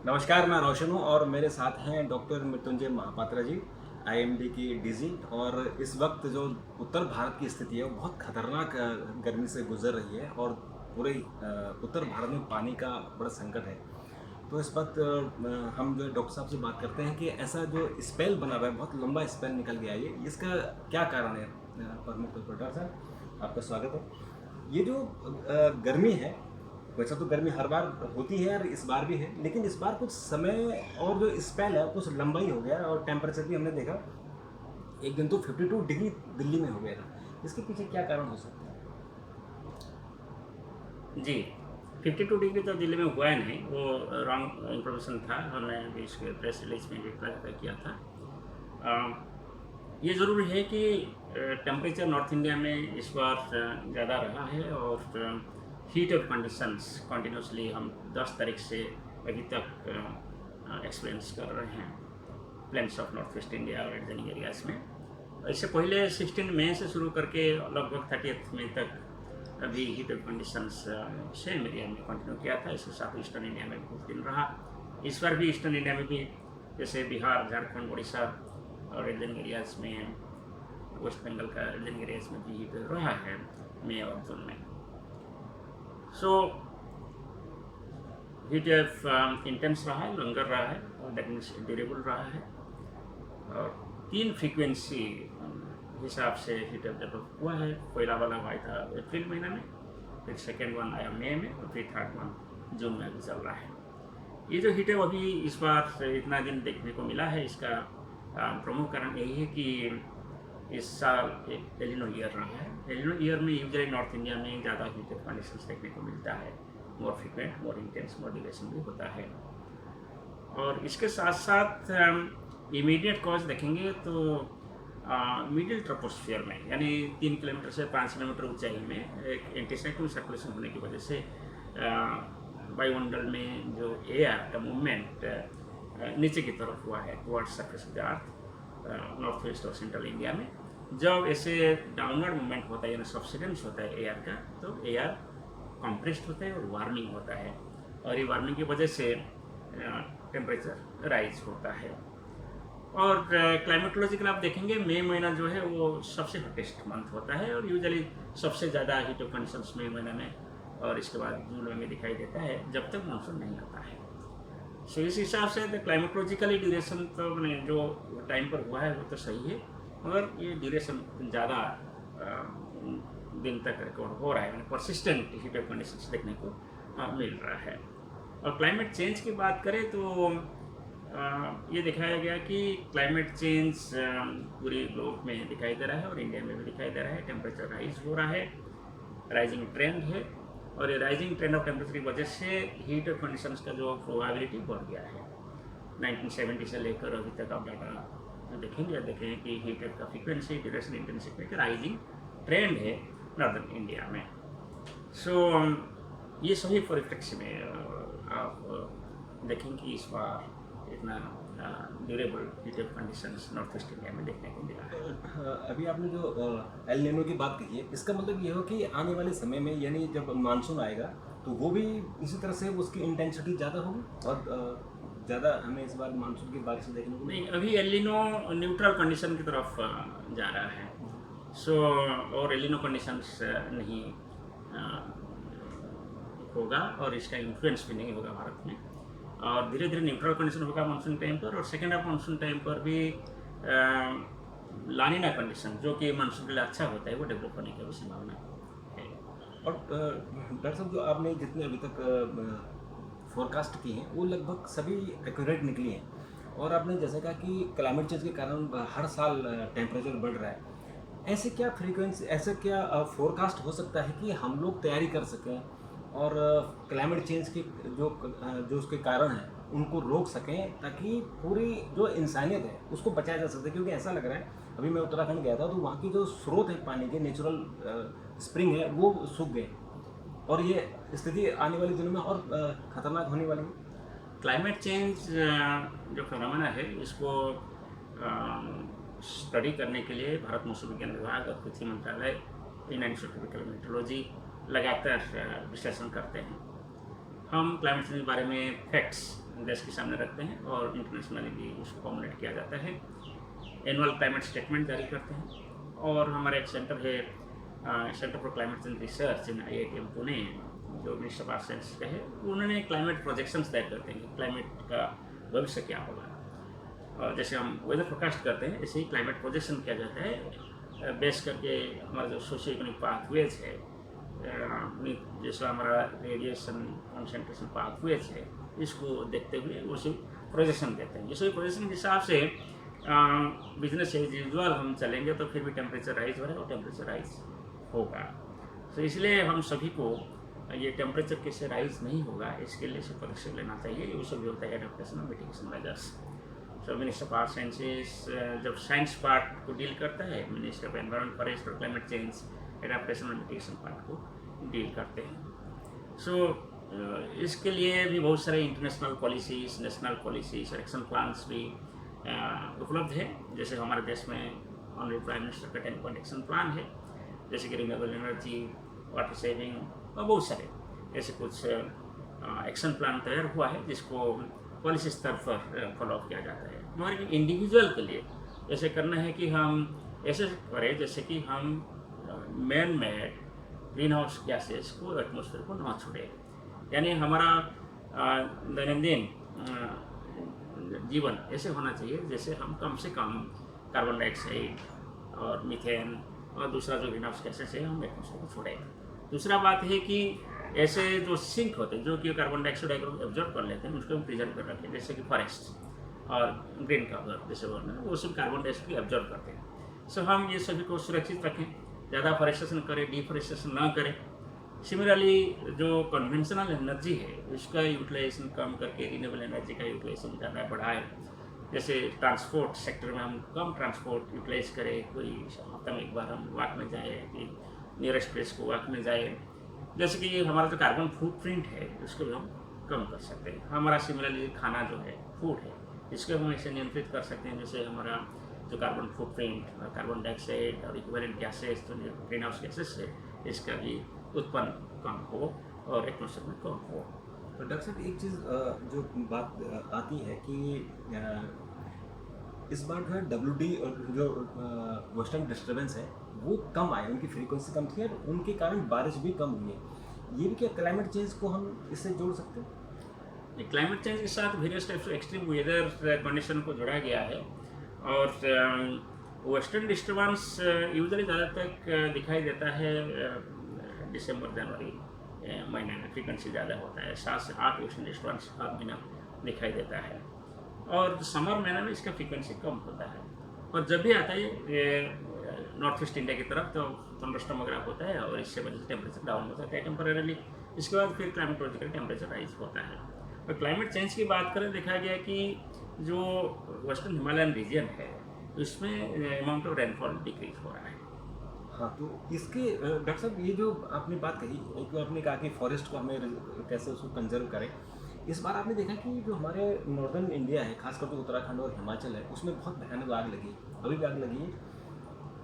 नमस्कार, मैं रोशन हूँ और मेरे साथ हैं डॉक्टर मृत्युंजय महापात्रा जी, आईएमडी की डीजी। और इस वक्त जो उत्तर भारत की स्थिति है वो बहुत खतरनाक गर्मी से गुजर रही है और पूरे उत्तर भारत में पानी का बड़ा संकट है। तो इस वक्त हम जो डॉक्टर साहब से बात करते हैं कि ऐसा जो स्पेल बना हुआ है, बहुत लंबा स्पेल निकल गया है, ये इसका क्या कारण है? प्रमुख डॉक्टर साहब, आपका स्वागत है। ये जो गर्मी है, वैसा तो गर्मी हर बार होती है और इस बार भी है, लेकिन इस बार कुछ समय और जो स्पेल है कुछ लंबा ही हो गया और टेम्परेचर भी हमने देखा एक दिन तो 52 डिग्री दिल्ली में हो गया था। इसके पीछे क्या कारण हो सकता है? जी, 52 डिग्री तो दिल्ली में हुआ ही नहीं, वो रॉन्ग इन्फॉर्मेशन था। हमने अभी इसके प्रेस रिलीज में भी क्लैरिफाई किया था। ये ज़रूर है कि टेम्परेचर नॉर्थ इंडिया में इस बार ज़्यादा रहा है और हीट ऑफ कंडीशंस कंटिन्यूसली हम 10 तारीख से अभी तक एक्सपीरियंस कर रहे हैं plains of north west India और एडजनिंग एरियाज़ में। इससे पहले 16 मई से शुरू करके लगभग 30 मई तक अभी heat of conditions same area में कंटिन्यू किया था। इसके साथ ईस्टर्न इंडिया में बहुत दिन रहा। इस बार भी ईस्टर्न इंडिया में भी, जैसे बिहार, झारखंड, उड़ीसा और एडजनिंग एरियाज़ में, वेस्ट बंगाल का एडजनिंग एरियाज़ में भी हीट रहा है मई और जून में। सो हीट ऑफ इंटेंस रहा है, लंगर रहा है और दैट मीन्स ड्यूरेबल रहा है। और 3 फ्रीक्वेंसी हिसाब से हीट ऑफ डेवलप हुआ है। पहला वाला हुआ था अप्रैल महीना में, फिर सेकेंड वन आया मई में और फिर थर्ड वन जून में अभी चल रहा है। ये जो हीट है अभी इस बार इतना दिन देखने को मिला है, इसका प्रमुख कारण यही है कि इस साल एक एलिनो ईयर रहा है। एलिनो ईयर में यूजली नॉर्थ इंडिया में ज़्यादा हीट ऑफ कंडीशंस देखने को मिलता है, मोर फ्रिक्वेंट, मोर इंटेंस, मोर ड्यूरेशन भी होता है। और इसके साथ साथ इमीडिएट कॉज देखेंगे तो मिडिल ट्रोपोस्फियर में, यानी 3 किलोमीटर से 5 किलोमीटर ऊंचाई में एक एंटीसाइक्लोन सर्कुलेशन होने की वजह से वायुमंडल में जो एयर का मूवमेंट नीचे की तरफ हुआ है towards surface of the earth north west और सेंट्रल इंडिया में। जब ऐसे डाउनवर्ड मूवमेंट होता है, यानी सब्सिडेंस होता है एयर का, तो एयर कंप्रेस्ड होता है और वार्मिंग होता है, और ये वार्मिंग की वजह से टेम्परेचर राइज होता है। और क्लाइमेटोलॉजिकल आप देखेंगे मई महीना जो है वो सबसे हॉटेस्ट मंथ होता है और यूजुअली सबसे ज़्यादा हीट ऑफ कंडीशंस मई महीना में, और इसके बाद जून में दिखाई देता है जब तक मानसून नहीं आता है। सो इस हिसाब से द क्लाइमेटोलॉजिकली ड्यूरेशन तो जो टाइम पर हुआ है वो तो सही है, मगर ये ड्यूरेशन ज़्यादा दिन तक रिकॉर्ड हो रहा है, यानी परसिस्टेंट हीट ऑफ कंडीशंस देखने को मिल रहा है। और क्लाइमेट चेंज की बात करें तो ये दिखाया गया कि क्लाइमेट चेंज पूरे ग्लोब में दिखाई दे रहा है और इंडिया में भी दिखाई दे रहा है। टेम्परेचर राइज हो रहा है, राइजिंग ट्रेंड है, और ये राइजिंग ट्रेंड ऑफ टेम्परेचर की वजह से हीट ऑफ कंडीशंस का जो प्रोबेबिलिटी बढ़ गया है। 1970 से लेकर अभी तक आप डाटा देखेंगे कि हीट ऑफ का फ्रीक्वेंसी, ड्यूरेशन, इंटेंसिटी में राइजिंग ट्रेंड है नॉर्दर्न इंडिया में। सो ये सभी परिप्रेक्ष्य में आप देखें कि इस बार इतना durable heat of conditions north east India में देखने को मिला है। अभी आपने जो एल नीनो की बात कही है, इसका मतलब ये हो कि आने वाले समय में, यानी जब मानसून आएगा तो वो भी इसी तरह से उसकी इंटेंसिटी ज़्यादा होगी और ज़्यादा हमें इस बार मानसून की बारिश देखने को नहीं, अभी एलिनो न्यूट्रल कंडीशन की तरफ जा रहा है। सो और एलिनो कंडीशंस नहीं होगा और इसका इन्फ्लुएंस भी नहीं होगा भारत में, और धीरे धीरे न्यूट्रल कंडीशन होगा मानसून टाइम पर, और सेकेंड हाफ मानसून टाइम पर भी लानिना कंडीशन जो कि मानसून के लिए अच्छा होता है वो डेवलप होने की भी संभावना है। और डॉक्टर साहब, जो आपने जितने अभी तक फोरकास्ट की हैं वो लगभग सभी एक्यूरेट निकली हैं, और आपने जैसे कहा कि क्लाइमेट चेंज के कारण हर साल टेम्परेचर बढ़ रहा है। ऐसे क्या फ्रीक्वेंसी, ऐसा क्या फोरकास्ट हो सकता है कि हम लोग तैयारी कर सकें और क्लाइमेट चेंज के जो उसके कारण हैं उनको रोक सकें, ताकि पूरी जो इंसानियत है उसको बचाया जा सकता है? क्योंकि ऐसा लग रहा है, अभी मैं उत्तराखंड गया था तो वहाँ की जो स्रोत है पानी के, नेचुरल स्प्रिंग है, वो सूख गए, और ये स्थिति आने वाले दिनों में और खतरनाक होने वाली है। क्लाइमेट चेंज जो फिनोमेना है इसको स्टडी करने के लिए भारत मौसम विज्ञान विभाग और पृथ्वी मंत्रालय, इंडियन इंस्टीट्यूट ऑफ मेट्रोलॉजी लगातार विश्लेषण करते हैं। हम क्लाइमेट चेंज के बारे में फैक्ट्स देश के सामने रखते हैं और इंटरनेशनली भी उसको कम्युनिकेट किया जाता है। एनुअल क्लाइमेट स्टेटमेंट जारी करते हैं और हमारा एक सेंटर है, centre for climate change research in IITM Pune, जो मिनिस्टर ऑफ आर्ट साइंस का है। उन्होंने क्लाइमेट प्रोजेक्शंस तय करते हैं, क्लाइमेट का भविष्य क्या होगा। और जैसे हम वेदर फोरकास्ट करते हैं, ऐसे ही क्लाइमेट प्रोजेक्शन किया जाता है बेस करके हमारा जो सोशियो इकोनॉमिक पाथवेज है, जैसा हमारा रेडिएशन कंसंट्रेशन पाथवेज है, इसको देखते हुए उसी प्रोजेक्शन देते हैं। जैसे प्रोजेक्शन के हिसाब से बिजनेस एज यूजुअल हम चलेंगे तो फिर भी टेम्परेचर राइज हो रहा है और टेम्परेचर राइज होगा। तो इसलिए हम सभी को ये टेम्परेचर कैसे राइज नहीं होगा इसके लिए से पदक्षेप लेना चाहिए। वो सब भी होता है एडेप्टेशन और mitigation measures. So minister of art sciences जब साइंस पार्ट को डील करता है, मिनिस्टर ऑफ एनवायरनमेंट फॉरेस्ट और क्लाइमेट चेंज एडेप्टेशन और मिटिगेशन पार्ट को डील करते हैं। सो इसके लिए भी बहुत सारे इंटरनेशनल पॉलिसीज़, नेशनल पॉलिसीज़ और एक्शन प्लान्स भी उपलब्ध है। जैसे हमारे देश में ऑनरेबल प्राइम मिनिस्टर का 10 पॉइंट एक्शन प्लान है, जैसे कि रिन्यूएबल एनर्जी, वाटर सेविंग और बहुत सारे ऐसे कुछ एक्शन प्लान तैयार हुआ है जिसको पॉलिसी स्तर पर फॉलो अप किया जाता है। हमारे इंडिविजुअल के लिए ऐसे करना है कि हम ऐसे करें जैसे कि हम man made green house gases को एटमॉस्फेयर को ना छोड़े। यानी हमारा दैनंदिन जीवन ऐसे होना चाहिए जैसे हम कम से कम कार्बन डाइऑक्साइड और मीथेन और दूसरा जो ग्रीन हाउस गैसेस है हम एटमॉस्फेयर को छोड़ें। दूसरा बात है कि ऐसे जो सिंक होते हैं जो कि कार्बन डाइऑक्साइड एब्जॉर्ब कर लेते हैं, उसको हम प्रिजर्व कर रखें, जैसे कि फॉरेस्ट और ग्रीन कवर जैसे बोलते हैं, वो सब कार्बन डाइऑक्साइड एब्जॉर्ब करते हैं। सो हम ये सभी को सुरक्षित रखें, ज़्यादा फॉरेस्टेशन करें, डिफॉरेस्टेशन ना करें। सिमिलरली जो कन्वेंशनल एनर्जी है उसका यूटिलाइजेशन कम करके रिन्यूएबल एनर्जी का यूटिलाइजेशन ज़्यादा बढ़ाएं। जैसे ट्रांसपोर्ट सेक्टर में हम कम ट्रांसपोर्ट यूटिलाइज करें, कोई हफ्ते में एक बार हम वॉक में जाए कि नियरेस्ट प्लेस को वॉक में जाए। जैसे कि हमारा जो कार्बन फुटप्रिंट है उसको भी हम कम कर सकते हैं। हमारा सिमिलरली खाना जो है, फूड है, इसको हम ऐसे नियंत्रित कर सकते हैं जैसे हमारा जो कार्बन फुटप्रिंट और कार्बन डाइऑक्साइड और इक्विवेलेंट गैसेस जो ग्रीन हाउस गैसेस है इसका भी उत्पन्न कम हो और एटमॉस्फेयर में कम हो। तो डॉक्टर साहब एक चीज़ जो बात आती है कि इस बार जो है WD और जो वेस्टर्न डिस्टर्बेंस है वो कम आए, उनकी फ्रीक्वेंसी कम थी और उनके कारण बारिश भी कम हुई है। ये भी क्या क्लाइमेट चेंज को हम इससे जोड़ सकते हैं? क्लाइमेट चेंज के साथ various types of extreme weather condition को जोड़ा गया है और वेस्टर्न डिस्टर्बेंस यूजुअली ज़्यादा तक दिखाई देता है दिसंबर जनवरी महीने में फ्रीक्वेंसी ज़्यादा होता है। 7 से 8 वेस्टर्न डिस्टर्बेंस हर महीना दिखाई देता है और समर महीने में इसका फ्रीक्वेंसी कम होता है। और जब भी आता है नॉर्थ ईस्ट इंडिया की तरफ तो थंडरस्टॉर्म वगैरह होता है और इससे वजह से टेम्परेचर डाउन हो जाता है टेम्परेरली। इसके बाद फिर क्लाइमेटोलॉजिकल टेम्परेचर राइज होता है। और क्लाइमेट चेंज की बात करें, देखा गया कि जो वेस्टर्न हिमालयन रीजन है उसमें अमाउंट ऑफ रेनफॉल डिक्रीज हो रहा है। हाँ, तो इसके डॉक्टर साहब ये जो आपने बात कही, एक तो आपने कहा कि फॉरेस्ट को हमें कैसे उसको कंजर्व करें। इस बार आपने देखा कि जो हमारे नॉर्दर्न इंडिया है, खासकर जो उत्तराखंड और हिमाचल है, उसमें बहुत भयानक आग लगी, अभी भी आग लगी है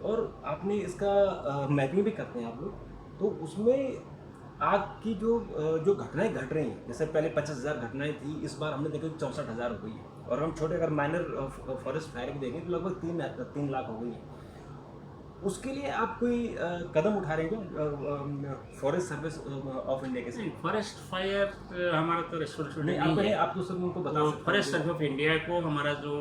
और आपने इसका मैपिंग भी करते हैं आप लोग, तो उसमें आग की जो घटनाएं घट रही हैं, जैसे पहले 50,000 घटनाएं थी, इस बार हमने देखा कि 64,000 हो गई है। और हम छोटे अगर माइनर फॉरेस्ट फायर भी देखें तो लगभग 3 लाख हो गई है। उसके लिए आप कोई कदम उठा रहे हैं फॉरेस्ट सर्विस ऑफ इंडिया के साथ? फॉरेस्ट फायर हमारा तो रिस्पॉन्सिबिलिटी नहीं, नहीं है। आप तो सब उनको बता सकते हैं। फॉरेस्ट सर्विस ऑफ इंडिया को हमारा जो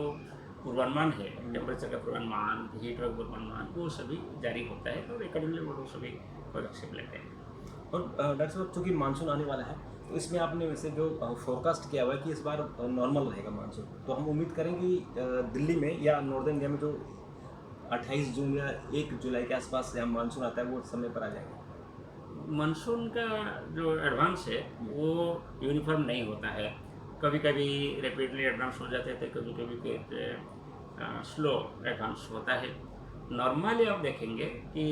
पूर्वानुमान है, टेम्परेचर का पूर्वानुमान, हीट का पूर्वानुमान, वो सभी जारी होता है और अकॉर्डिंगली वो लोग सभी पदक्षेप लेते हैं। और डॉक्टर साहब, चूँकि मानसून आने वाला है तो इसमें आपने वैसे जो फोरकास्ट किया हुआ है कि इस बार नॉर्मल रहेगा मानसून, तो हम उम्मीद करेंगे कि दिल्ली में या नॉर्दर्न इंडिया में जो 28 जून या 1 जुलाई के आसपास से हम मानसून आता है वो समय पर आ जाएगा। मानसून का जो एडवांस है वो यूनिफॉर्म नहीं होता है, कभी कभी रैपिडली एडवांस हो जाते थे, कभी कभी स्लो एडवांस होता है। नॉर्मली आप देखेंगे कि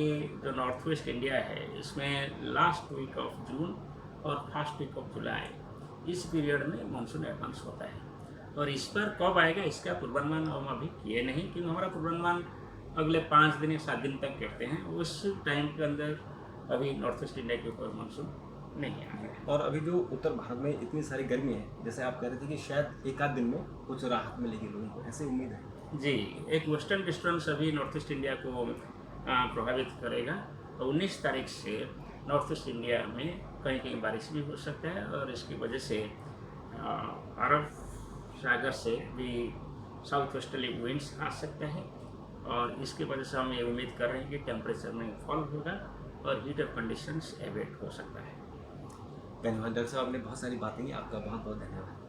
जो नॉर्थ वेस्ट इंडिया है इसमें लास्ट वीक ऑफ जून और फर्स्ट वीक ऑफ जुलाई इस पीरियड में मानसून एडवांस होता है। और इस पर कब आएगा इसका पूर्वानुमान हम अभी किए नहीं, क्योंकि हमारा पूर्वानुमान अगले 5 दिन या 7 दिन तक करते हैं। उस टाइम के अंदर अभी नॉर्थ ईस्ट इंडिया के ऊपर मानसून नहीं आ रहा है। और अभी जो उत्तर भारत में इतनी सारी गर्मी है, जैसे आप कह रहे थे कि शायद एक आध दिन में कुछ राहत मिलेगी लोगों को, ऐसी उम्मीद है? जी, एक वेस्टर्न डिस्टर्बेंस अभी नॉर्थ ईस्ट इंडिया को प्रभावित करेगा। और 19 तारीख से नॉर्थ ईस्ट इंडिया में कहीं कहीं बारिश भी हो सकता है, और इसकी वजह से अरब सागर से भी साउथ वेस्टर्ली विंड्स आ सकते हैं, और इसकी वजह से हम ये उम्मीद कर रहे हैं कि टेम्परेचर में फॉल होगा और हीट ऑफ कंडीशंस एवेट हो सकता है। धन्यवाद डॉक्टर साहब, आपने बहुत सारी बातें की, आपका बहुत बहुत धन्यवाद।